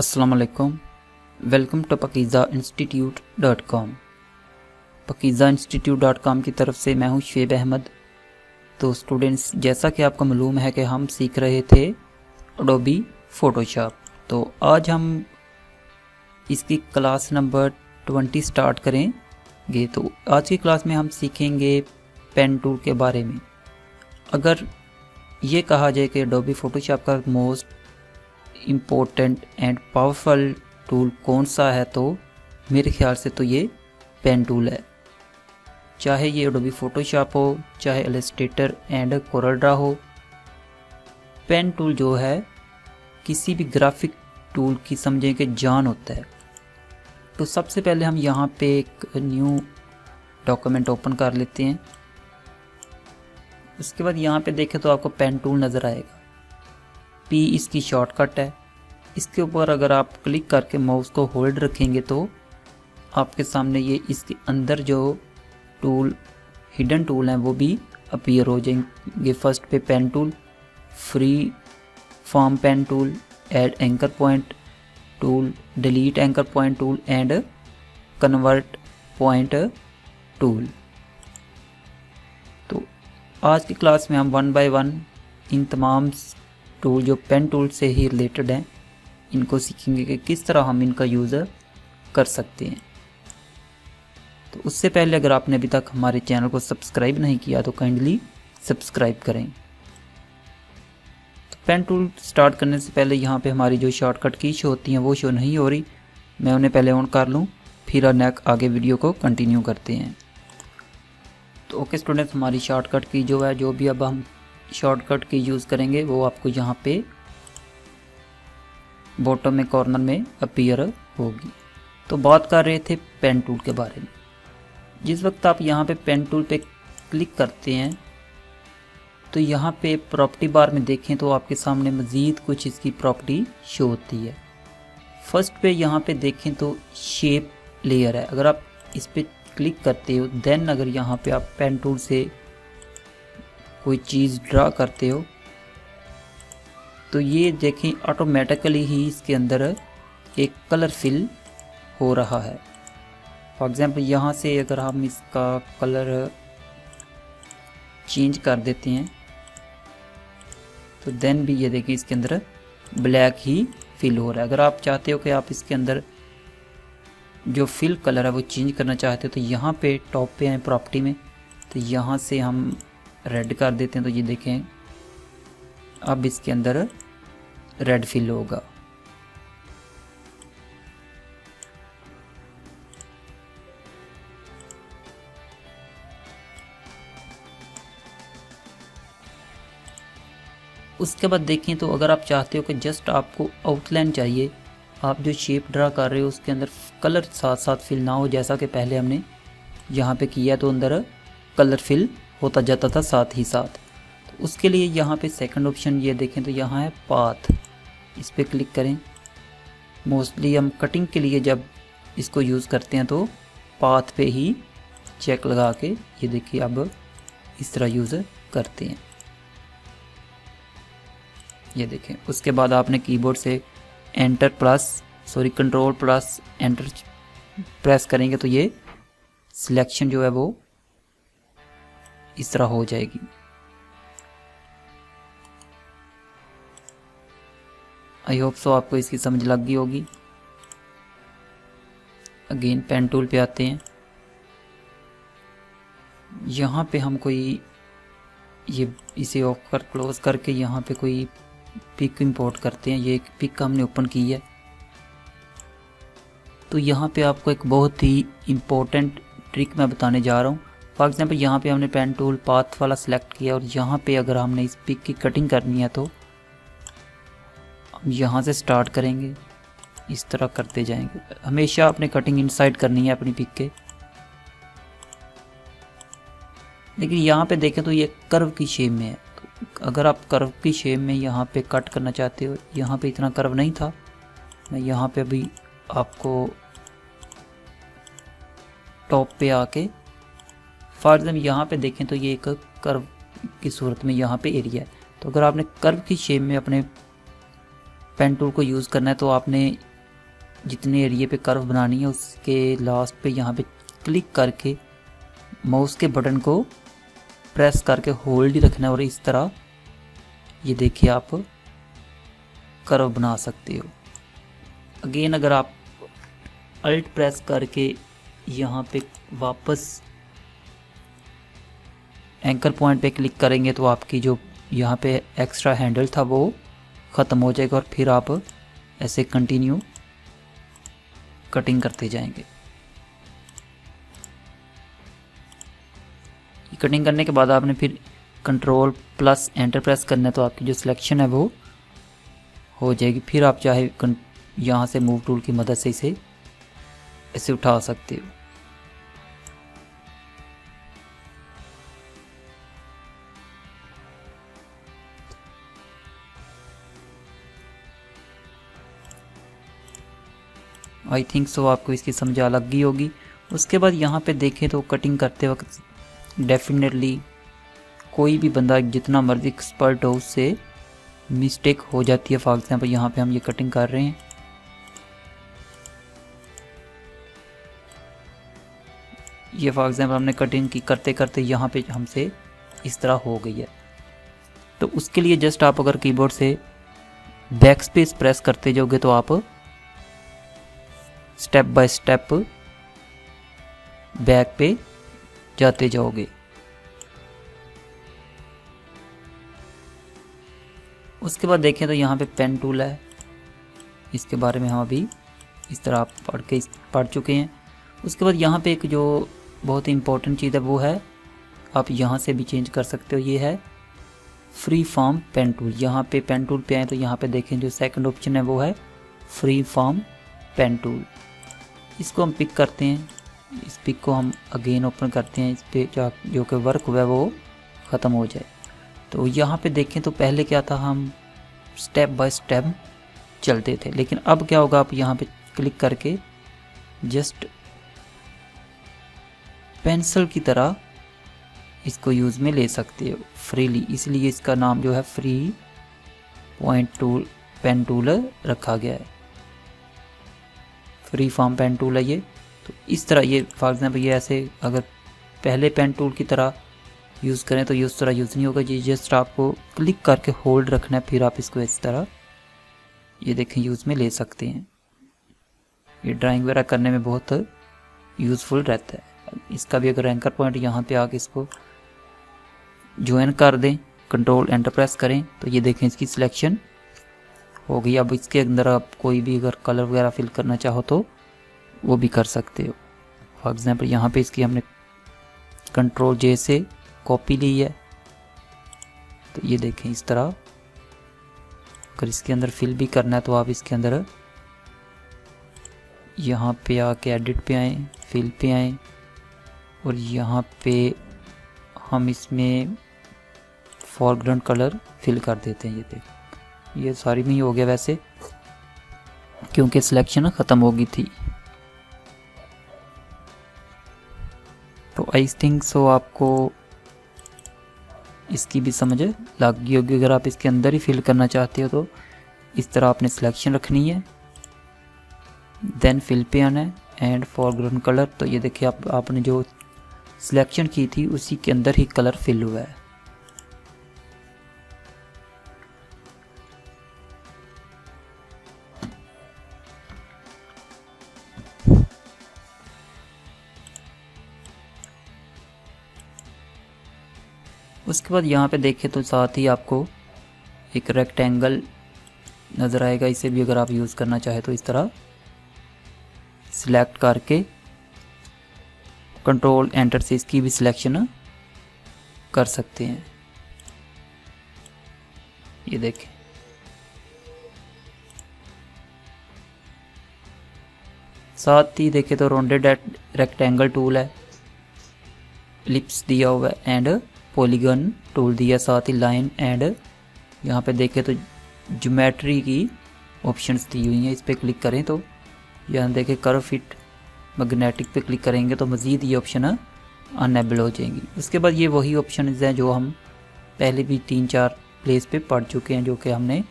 अस्सलामुअलैकुम। Welcome to pakizainstitute.com। pakizainstitute.com की तरफ से मैं हूं शुएब अहमद। तो स्टूडेंट्स, जैसा कि आपको मालूम है कि हम सीख रहे थे एडोबी फ़ोटोशॉप, तो आज हम इसकी क्लास नंबर 20 स्टार्ट करेंगे। तो आज की क्लास में हम सीखेंगे पेन टूल के बारे में। अगर ये कहा जाए कि एडोबी फ़ोटोशॉप का most important and powerful tool कौन सा है, तो मेरे ख्याल से तो ये पेन टूल है। चाहे ये एडोबी फ़ोटोशॉप हो, चाहे इलस्ट्रेटर एंड कोरल ड्रा हो, पेन टूल जो है किसी भी ग्राफिक टूल की समझें कि जान होता है। तो सबसे पहले हम यहाँ पे एक न्यू डॉक्यूमेंट ओपन कर लेते हैं। उसके बाद यहाँ पे देखें तो आपको पेन टूल नज़र आएगा। P इसकी शॉर्टकट है। इसके ऊपर अगर आप क्लिक करके माउस को होल्ड रखेंगे तो आपके सामने ये इसके अंदर जो टूल हिडन टूल हैं वो भी अपीयर हो जाएंगे। फर्स्ट पे pen tool, free form pen tool, add anchor point tool, delete anchor point tool and convert point tool. तो आज की क्लास में हम 1 बाय 1 इन तमाम टूल जो पेन टूल से ही रिलेटेड हैं इनको सीखेंगे कि किस तरह हम इनका यूज़ कर सकते हैं। तो उससे पहले अगर आपने अभी तक हमारे चैनल को सब्सक्राइब नहीं किया तो काइंडली सब्सक्राइब करें। तो पेन टूल स्टार्ट करने से पहले यहाँ पे हमारी जो शॉर्टकट की शो होती हैं वो शो नहीं हो रही। मैं उन्हें पहले ऑन कर लूँ, फिर आगे वीडियो को कंटिन्यू करते हैं। तो ओके स्टूडेंट्स, हमारी शॉर्टकट की जो है, जो भी अब हम शॉर्टकट की यूज़ करेंगे वो आपको यहाँ पे बॉटम में कॉर्नर में अपीयर होगी। तो बात कर रहे थे पेन टूल के बारे में। जिस वक्त आप यहाँ पे पेन टूल पे क्लिक करते हैं तो यहाँ पे प्रॉपर्टी बार में देखें तो आपके सामने मज़ीद कुछ इसकी प्रॉपर्टी शो होती है। फर्स्ट पे यहाँ पे देखें तो शेप लेयर है। अगर आप इस पर क्लिक करते हो, देन अगर यहाँ पे आप पेन टूल से कोई चीज़ ड्रा करते हो तो ये देखें ऑटोमेटिकली ही इसके अंदर एक कलर फिल हो रहा है। फॉर एग्ज़ाम्पल यहाँ से अगर हम इसका कलर चेंज कर देते हैं तो देन भी ये देखिए इसके अंदर ब्लैक ही फिल हो रहा है। अगर आप चाहते हो कि आप इसके अंदर जो फिल कलर है वो चेंज करना चाहते हो तो यहाँ पे टॉप पे आए प्रॉपर्टी में, तो यहाँ से हम रेड कर देते हैं। तो ये देखें अब इसके अंदर रेड फिल होगा। उसके बाद देखें तो अगर आप चाहते हो कि जस्ट आपको आउटलाइन चाहिए, आप जो शेप ड्रा कर रहे हो उसके अंदर कलर साथ साथ फिल ना हो, जैसा कि पहले हमने यहाँ पे किया तो अंदर कलर फिल होता जाता था साथ ही साथ। तो उसके लिए यहाँ पे सेकंड ऑप्शन ये देखें तो यहाँ है पाथ, इस पर क्लिक करें। मोस्टली हम कटिंग के लिए जब इसको यूज़ करते हैं तो पाथ पे ही चेक लगा के ये देखिए अब इस तरह यूज़ करते हैं। ये देखें, उसके बाद आपने कीबोर्ड से कंट्रोल प्लस एंटर प्रेस करेंगे तो ये सिलेक्शन जो है वो इस तरह हो जाएगी। आई होप सो आपको इसकी समझ लग गई होगी। अगेन पेन टूल पे आते हैं। यहाँ पे हम कोई ये इसे ऑफ कर क्लोज करके यहाँ पे कोई पिक इंपोर्ट करते हैं। ये एक पिक हमने ओपन की है। तो यहाँ पे आपको एक बहुत ही इम्पोर्टेंट ट्रिक मैं बताने जा रहा हूँ। फॉर एग्ज़ाम्पल यहाँ पे हमने पेन टूल पाथ वाला सिलेक्ट किया और यहाँ पे अगर हमने इस पिक की कटिंग करनी है तो हम यहाँ से स्टार्ट करेंगे, इस तरह करते जाएंगे। हमेशा अपने कटिंग इनसाइड करनी है अपनी पिक के। लेकिन यहाँ पे देखें तो ये कर्व की शेप में है। तो अगर आप कर्व की शेप में यहाँ पे कट करना चाहते हो, यहाँ पे इतना कर्व नहीं था, मैं यहाँ पे अभी आपको टॉप पे आके फॉर एग्जाम्पल यहाँ पे देखें तो ये एक कर्व की सूरत में यहाँ पे एरिया है। तो अगर आपने कर्व की शेप में अपने पेन टूल को यूज़ करना है तो आपने जितने एरिया पे कर्व बनानी है उसके लास्ट पे यहाँ पे क्लिक करके माउस के बटन को प्रेस करके होल्ड ही रखना है और इस तरह ये देखिए आप कर्व बना सकते हो। अगेन अगर आप अल्ट प्रेस करके यहाँ पे वापस एंकर पॉइंट पे क्लिक करेंगे तो आपकी जो यहाँ पे एक्स्ट्रा हैंडल था वो ख़त्म हो जाएगा और फिर आप ऐसे कंटिन्यू कटिंग करते जाएंगे। कटिंग करने के बाद आपने फिर कंट्रोल प्लस एंटर प्रेस करना है तो आपकी जो सिलेक्शन है वो हो जाएगी। फिर आप चाहे यहाँ से मूव टूल की मदद से इसे ऐसे उठा सकते हो। आई थिंक सो आपको इसकी समझ अलग ही होगी। उसके बाद यहाँ पे देखें तो कटिंग करते वक्त डेफिनेटली कोई भी बंदा जितना मर्जी एक्सपर्ट हो उससे मिस्टेक हो जाती है। फॉर एग्जाम्पल यहाँ पे हम ये कटिंग कर रहे हैं, ये फॉर एग्जाम्पल हमने कटिंग की करते करते यहाँ पे हमसे इस तरह हो गई है। तो उसके लिए जस्ट आप अगर कीबोर्ड से बैक स्पेस प्रेस करते जाओगे तो आप स्टेप बाय स्टेप बैक पे जाते जाओगे। उसके बाद देखें तो यहाँ पे पेन टूल है, इसके बारे में हम अभी इस तरह आप पढ़ चुके हैं। उसके बाद यहाँ पे एक जो बहुत ही इम्पोर्टेंट चीज़ है वो है आप यहाँ से भी चेंज कर सकते हो, ये है फ्री फॉर्म पेन टूल। यहाँ पे पेन टूल पे आए तो यहाँ पे देखें जो सेकंड ऑप्शन है वो है फ्री फॉर्म पेन टूल। इसको हम पिक करते हैं, इस पिक को हम अगेन ओपन करते हैं, इस पे जो कि वर्क हुआ है वो ख़त्म हो जाए। तो यहाँ पे देखें तो पहले क्या था, हम स्टेप बाय स्टेप चलते थे, लेकिन अब क्या होगा, आप यहाँ पे क्लिक करके जस्ट पेंसिल की तरह इसको यूज़ में ले सकते हो फ्रीली। इसलिए इसका नाम जो है free point tool pen tool रखा गया है, फ्री फॉर्म पेन टूल है ये। तो इस तरह ये फॉर एग्जाम्पल ये ऐसे अगर पहले पेन टूल की तरह यूज़ करें तो ये उस तरह यूज़ नहीं होगा। ये जस्ट आपको क्लिक करके होल्ड रखना है, फिर आप इसको इस तरह ये देखें यूज़ में ले सकते हैं। ये ड्राइंग वगैरह करने में बहुत यूज़फुल रहता है। इसका भी अगर एंकर पॉइंट यहाँ पे आके इसको ज्वाइन कर दें, कंट्रोल एंटर प्रेस करें तो ये देखें इसकी सिलेक्शन हो गई। अब इसके अंदर आप कोई भी अगर कलर वगैरह फिल करना चाहो तो वो भी कर सकते हो। फॉर एग्जांपल यहाँ पे इसकी हमने कंट्रोल जे से कॉपी ली है, तो ये देखें इस तरह अगर इसके अंदर फिल भी करना है तो आप इसके अंदर यहाँ पे आके एडिट पे आए, फिल पे आए और यहाँ पे हम इसमें फॉरग्राउंड कलर फिल कर देते हैं। ये देख ये सारी में ही हो गया वैसे, क्योंकि सिलेक्शन ख़त्म हो गई थी। तो आई थिंक सो आपको इसकी भी समझ लग गई होगी। अगर आप इसके अंदर ही फिल करना चाहते हो तो इस तरह आपने सिलेक्शन रखनी है, देन फिल पे आना है एंड फॉरग्राउंड कलर। तो ये देखिए आपने जो सिलेक्शन की थी उसी के अंदर ही कलर फिल हुआ है। उसके बाद यहाँ पे देखें तो साथ ही आपको एक रेक्टेंगल नज़र आएगा। इसे भी अगर आप यूज़ करना चाहे तो इस तरह सिलेक्ट करके कंट्रोल एंटर से इसकी भी सिलेक्शन कर सकते हैं। ये देखें साथ ही देखें तो राउंडेड रेक्टेंगल टूल है, लिप्स दिया हुआ है एंड पॉलीगन टूल दिया, साथ ही लाइन एंड यहाँ पे देखें तो ज्योमेट्री की ऑप्शंस दी हुई हैं। इस पर क्लिक करें तो यहाँ देखें कर्व फिट मैग्नेटिक पे क्लिक करेंगे तो मज़ीद ये ऑप्शन अनेबल हो जाएंगी। उसके बाद ये वही ऑप्शन हैं जो हम पहले भी 3-4 प्लेस पे पढ़ चुके हैं, जो कि हमने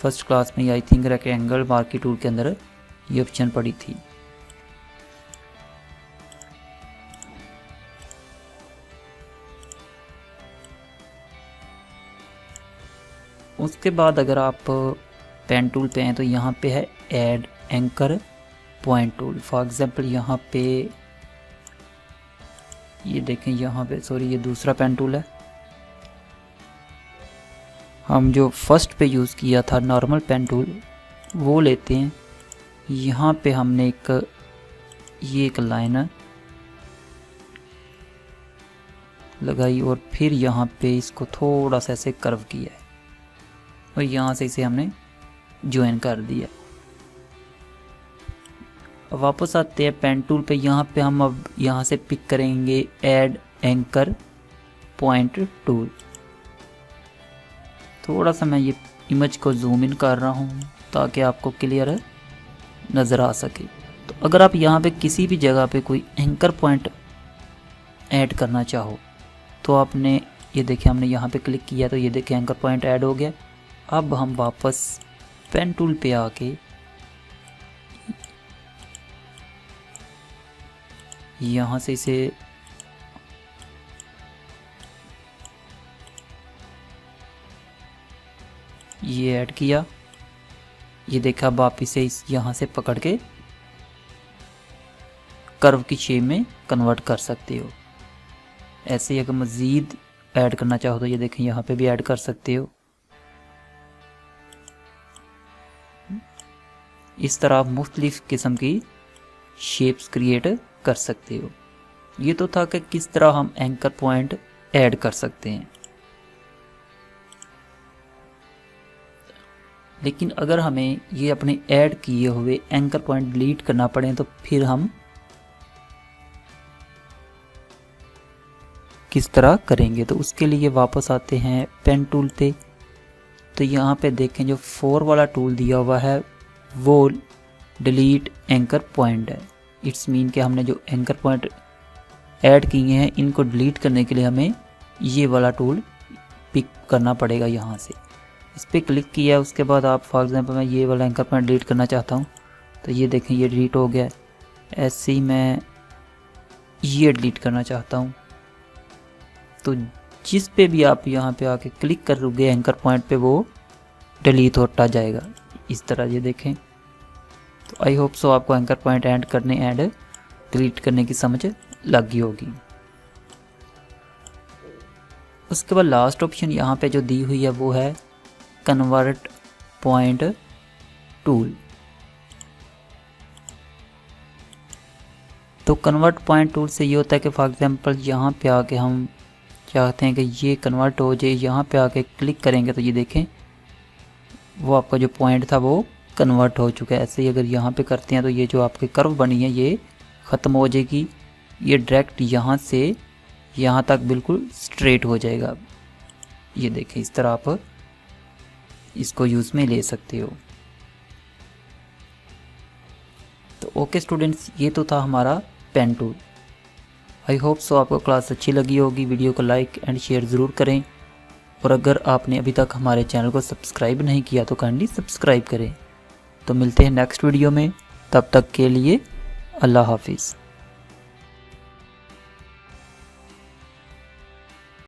फर्स्ट क्लास में I think rectangle marquee tool के अंदर ये ऑप्शन पड़ी थी। उसके बाद अगर आप पेन टूल पे हैं तो यहाँ पे है add anchor point tool. For example यहाँ पे ये देखें, यहाँ पे सॉरी ये दूसरा पेन टूल है। हम जो फर्स्ट पे यूज़ किया था नॉर्मल पेन टूल वो लेते हैं। यहाँ पे हमने ये एक लाइन लगाई और फिर यहाँ पे इसको थोड़ा सा ऐसे कर्व किया है और यहाँ से इसे हमने ज्वाइन कर दिया। अब वापस आते हैं पेन टूल पे। यहाँ पे हम अब यहाँ से पिक करेंगे ऐड एंकर पॉइंट टूल। थोड़ा सा मैं ये इमेज को जूम इन कर रहा हूँ ताकि आपको क्लियर नज़र आ सके। तो अगर आप यहाँ पे किसी भी जगह पे कोई एंकर पॉइंट ऐड करना चाहो तो आपने ये देखिए, हमने यहाँ पे क्लिक किया तो ये देखिए एंकर पॉइंट ऐड हो गया। अब हम वापस पेन टूल पे आके यहाँ से इसे ये ऐड किया। ये देखा, अब आप इसे यहाँ से पकड़ के कर्व की शेप में कन्वर्ट कर सकते हो। ऐसे ही अगर मज़ीद ऐड करना चाहो तो ये देखें यहाँ पे भी ऐड कर सकते हो। इस तरह आप मुख्तलिफ किस्म की शेप्स क्रिएट कर सकते हो। ये तो था कि किस तरह हम एंकर पॉइंट ऐड कर सकते हैं। लेकिन अगर हमें ये अपने ऐड किए हुए एंकर पॉइंट डिलीट करना पड़े तो फिर हम किस तरह करेंगे, तो उसके लिए वापस आते हैं पेन टूल पे। तो यहाँ पे देखें जो 4 वाला टूल दिया हुआ है वो डिलीट एंकर पॉइंट है। इट्स मीन कि हमने जो एंकर पॉइंट ऐड किए हैं इनको डिलीट करने के लिए हमें ये वाला टूल पिक करना पड़ेगा। यहाँ से इस पर क्लिक किया, उसके बाद आप फॉर एग्जांपल मैं ये वाला एंकर पॉइंट डिलीट करना चाहता हूँ तो ये देखें ये डिलीट हो गया। ऐसे ही मैं ये डिलीट करना चाहता हूँ तो जिस पे भी आप यहाँ पे आके क्लिक करोगे एंकर पॉइंट पे वो डिलीट होता जाएगा इस तरह। ये देखें, तो आई होप सो आपको एंकर पॉइंट ऐड करने ऐड डिलीट करने की समझ लग गई होगी। उसके बाद लास्ट ऑप्शन यहाँ पे जो दी हुई है वो है कन्वर्ट पॉइंट टूल। तो कन्वर्ट पॉइंट टूल से ये होता है कि फॉर एग्जांपल यहाँ पे आके हम चाहते हैं कि ये कन्वर्ट हो जाए। यहाँ पे आके क्लिक करेंगे तो ये देखें वो आपका जो पॉइंट था वो कन्वर्ट हो चुका है। ऐसे ही अगर यहाँ पे करते हैं तो ये जो आपकी कर्व बनी है ये ख़त्म हो जाएगी। ये डायरेक्ट यहाँ से यहाँ तक बिल्कुल स्ट्रेट हो जाएगा। ये देखें, इस तरह आप इसको यूज़ में ले सकते हो। तो ओके स्टूडेंट्स, ये तो था हमारा pen tool. I hope so आपको क्लास अच्छी लगी होगी। वीडियो को लाइक एंड शेयर ज़रूर करें और अगर आपने अभी तक हमारे चैनल को सब्सक्राइब नहीं किया तो काइंडली सब्सक्राइब करें। तो मिलते हैं नेक्स्ट वीडियो में, तब तक के लिए अल्लाह हाफिज़।